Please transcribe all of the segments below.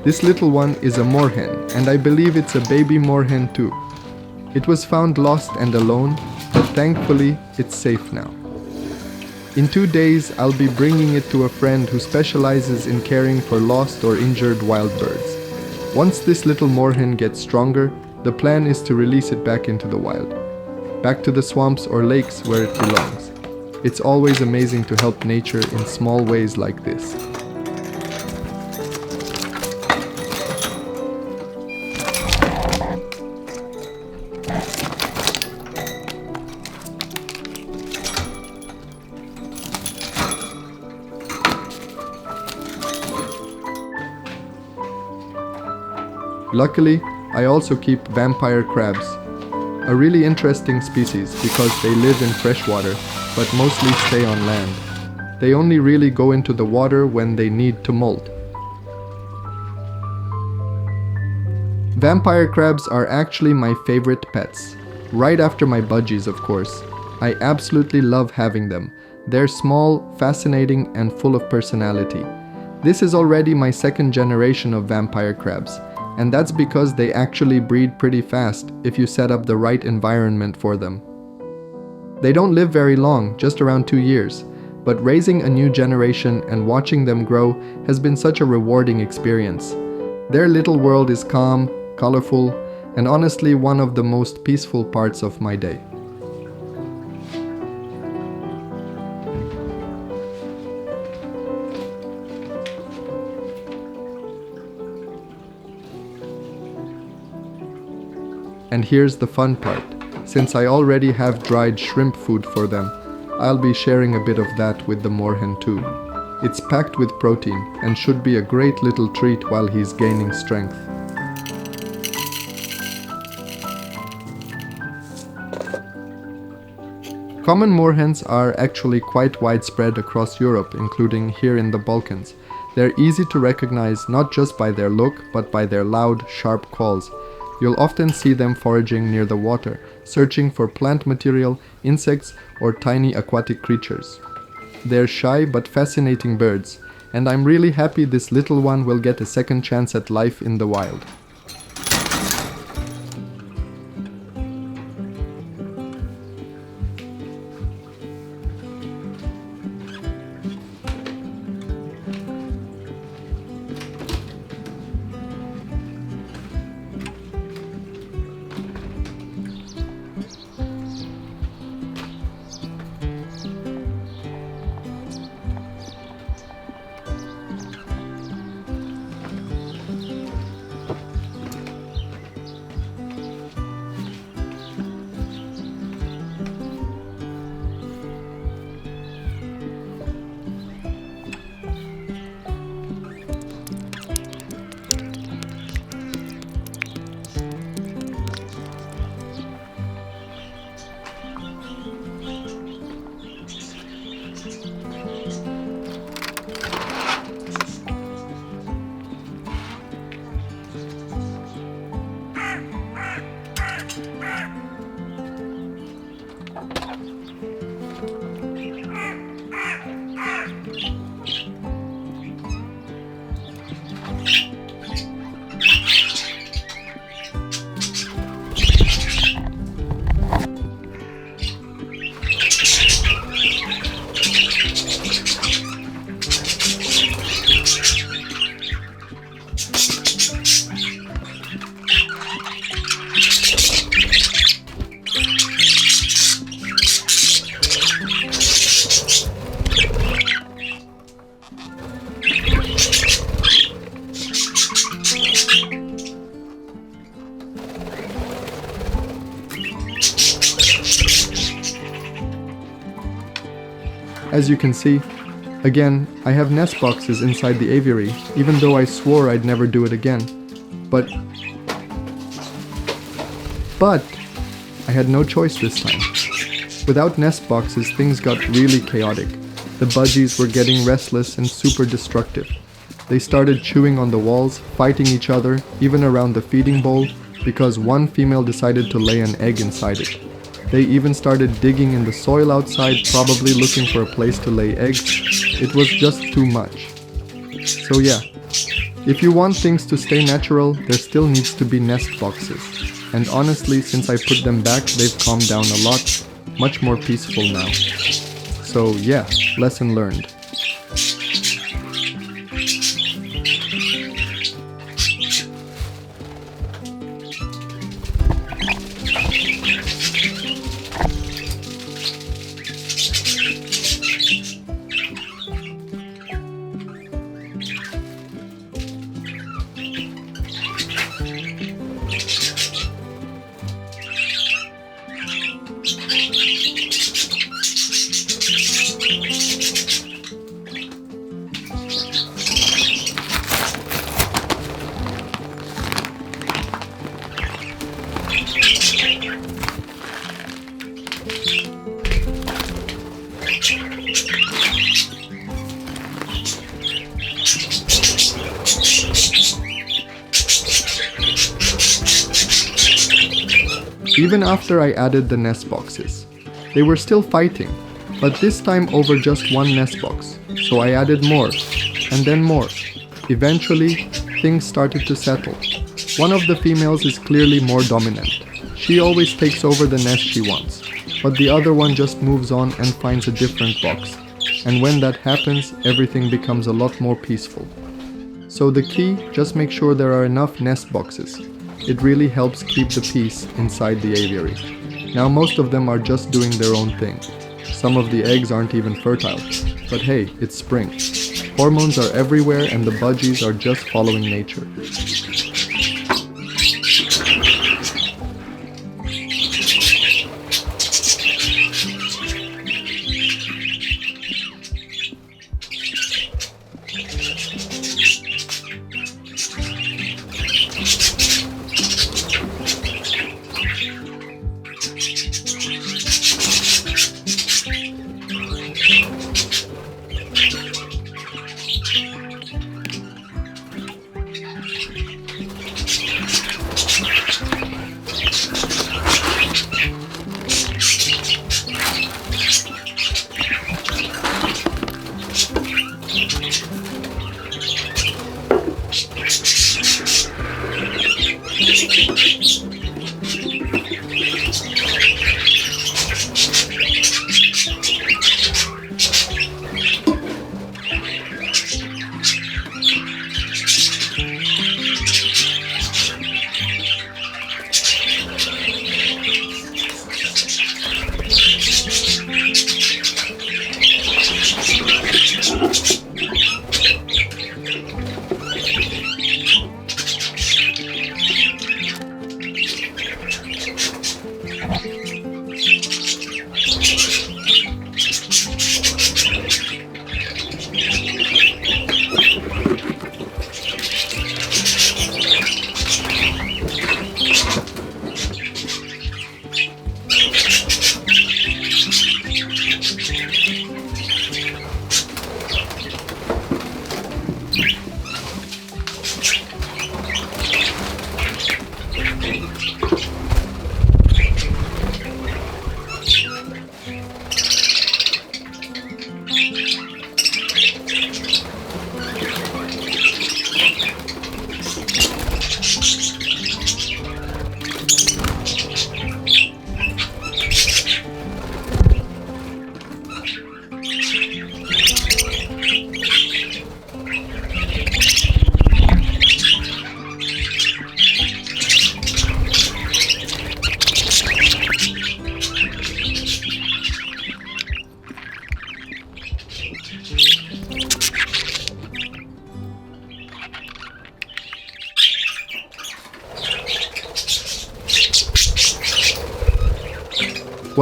This little one is a moorhen, and I believe it's a baby moorhen too. It was found lost and alone, but thankfully it's safe now. In 2 days, I'll be bringing it to a friend who specializes in caring for lost or injured wild birds. Once this little moorhen gets stronger, the plan is to release it back into the wild, back to the swamps or lakes where it belongs. It's always amazing to help nature in small ways like this. Luckily, I also keep vampire crabs, a really interesting species because they live in fresh water, but mostly stay on land. They only really go into the water when they need to molt. Vampire crabs are actually my favorite pets, right after my budgies, of course. I absolutely love having them. They're small, fascinating, and full of personality. This is already my second generation of vampire crabs. And that's because they actually breed pretty fast if you set up the right environment for them. They don't live very long, just around 2 years, but raising a new generation and watching them grow has been such a rewarding experience. Their little world is calm, colorful, and honestly one of the most peaceful parts of my day. And here's the fun part. Since I already have dried shrimp food for them, I'll be sharing a bit of that with the moorhen too. It's packed with protein and should be a great little treat while he's gaining strength. Common moorhens are actually quite widespread across Europe, including here in the Balkans. They're easy to recognize not just by their look, but by their loud, sharp calls. You'll often see them foraging near the water, searching for plant material, insects, or tiny aquatic creatures. They're shy but fascinating birds, and I'm really happy this little one will get a second chance at life in the wild. As you can see, again, I have nest boxes inside the aviary, even though I swore I'd never do it again. But I had no choice this time. Without nest boxes, things got really chaotic. The budgies were getting restless and super destructive. They started chewing on the walls, fighting each other, even around the feeding bowl, because one female decided to lay an egg inside it. They even started digging in the soil outside, probably looking for a place to lay eggs. It was just too much. So yeah, If you want things to stay natural, there still needs to be nest boxes. And honestly, since I put them back, they've calmed down a lot, much more peaceful now. So yeah, lesson learned. Even after I added the nest boxes, they were still fighting, but this time over just one nest box, so I added more, and then more. Eventually, things started to settle. One of the females is clearly more dominant. She always takes over the nest she wants, but the other one just moves on and finds a different box. And when that happens, everything becomes a lot more peaceful. So the key, just make sure there are enough nest boxes. It really helps keep the peace inside the aviary. Now most of them are just doing their own thing. Some of the eggs aren't even fertile. But hey, it's spring. Hormones are everywhere and the budgies are just following nature.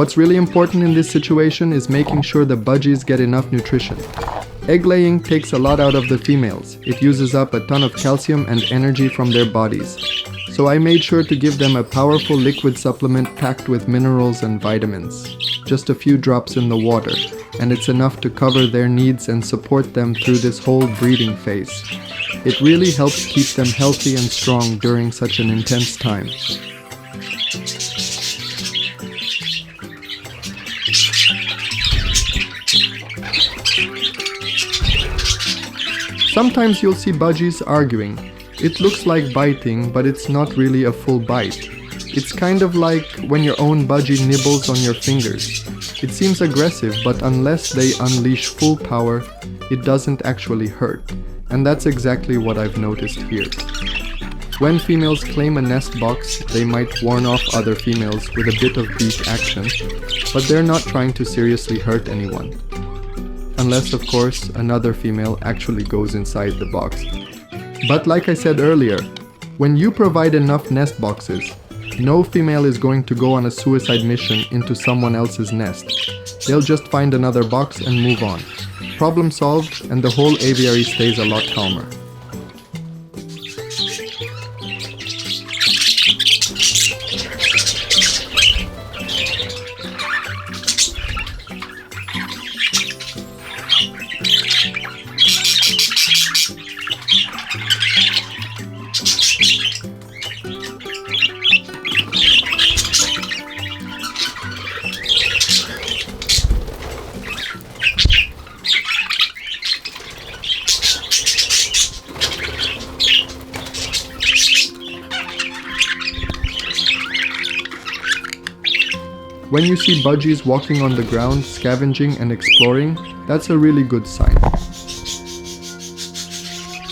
What's really important in this situation is making sure the budgies get enough nutrition. Egg laying takes a lot out of the females. It uses up a ton of calcium and energy from their bodies. So I made sure to give them a powerful liquid supplement packed with minerals and vitamins. Just a few drops in the water, and it's enough to cover their needs and support them through this whole breeding phase. It really helps keep them healthy and strong during such an intense time. Sometimes you'll see budgies arguing. It looks like biting, but it's not really a full bite. It's kind of like when your own budgie nibbles on your fingers. It seems aggressive, but unless they unleash full power, it doesn't actually hurt. And that's exactly what I've noticed here. When females claim a nest box, they might warn off other females with a bit of beak action, but they're not trying to seriously hurt anyone. Unless, of course, another female actually goes inside the box. But like I said earlier, when you provide enough nest boxes, no female is going to go on a suicide mission into someone else's nest. They'll just find another box and move on. Problem solved, and the whole aviary stays a lot calmer. When you see budgies walking on the ground, scavenging and exploring, that's a really good sign.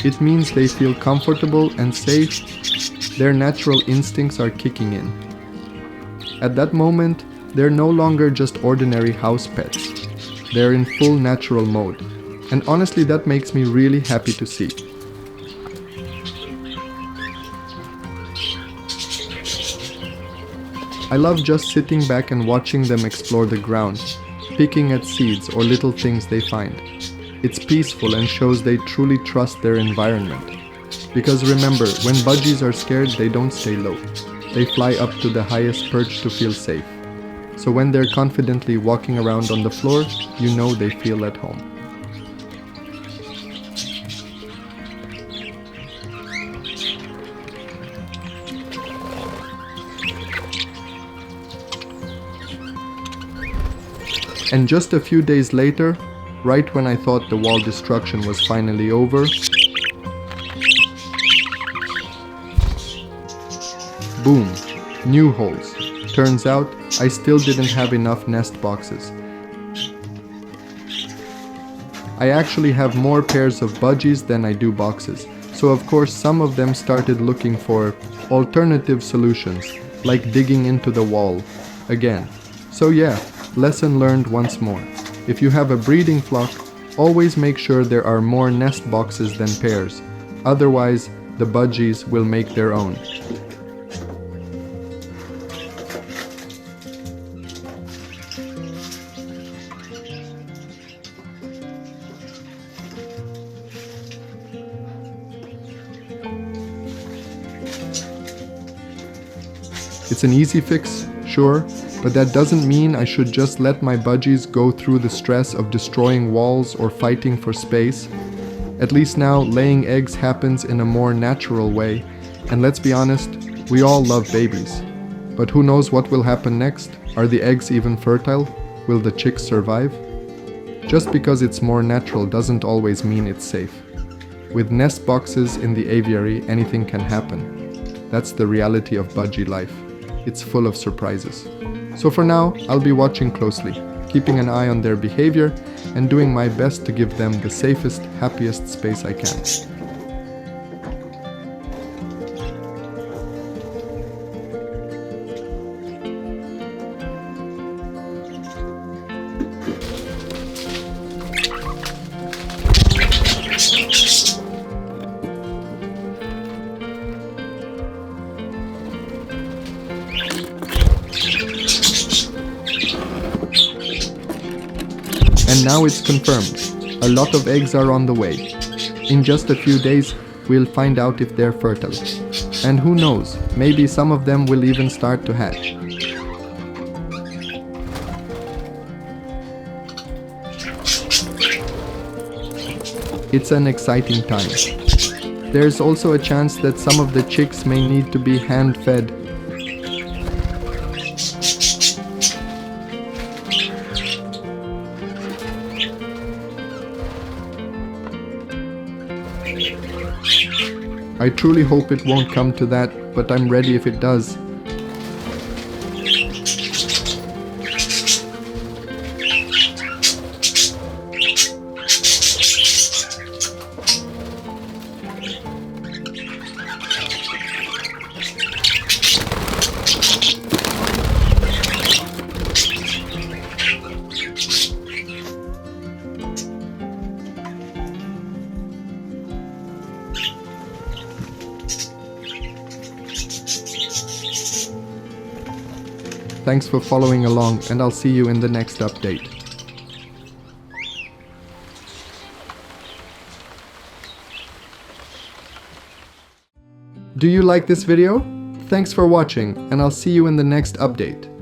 It means they feel comfortable and safe. Their natural instincts are kicking in. At that moment, they're no longer just ordinary house pets. They're in full natural mode. And honestly, that makes me really happy to see. I love just sitting back and watching them explore the ground, picking at seeds or little things they find. It's peaceful and shows they truly trust their environment. Because remember, when budgies are scared, they don't stay low. They fly up to the highest perch to feel safe. So when they're confidently walking around on the floor, you know they feel at home. And just a few days later, right when I thought the wall destruction was finally over, boom, new holes. Turns out, I still didn't have enough nest boxes. I actually have more pairs of budgies than I do boxes, so of course some of them started looking for alternative solutions, like digging into the wall again. So yeah, lesson learned once more. If you have a breeding flock, always make sure there are more nest boxes than pairs. Otherwise, the budgies will make their own. It's an easy fix, sure, but that doesn't mean I should just let my budgies go through the stress of destroying walls or fighting for space. At least now, laying eggs happens in a more natural way, and let's be honest, we all love babies. But who knows what will happen next? Are the eggs even fertile? Will the chicks survive? Just because it's more natural doesn't always mean it's safe. With nest boxes in the aviary, anything can happen. That's the reality of budgie life. It's full of surprises. So for now, I'll be watching closely, keeping an eye on their behavior and doing my best to give them the safest, happiest space I can. And now it's confirmed. A lot of eggs are on the way. In just a few days, we'll find out if they're fertile. And who knows, maybe some of them will even start to hatch. It's an exciting time. There's also a chance that some of the chicks may need to be hand-fed. I truly hope it won't come to that, but I'm ready if it does. Thanks for following along, and I'll see you in the next update. Do you like this video? Thanks for watching, and I'll see you in the next update.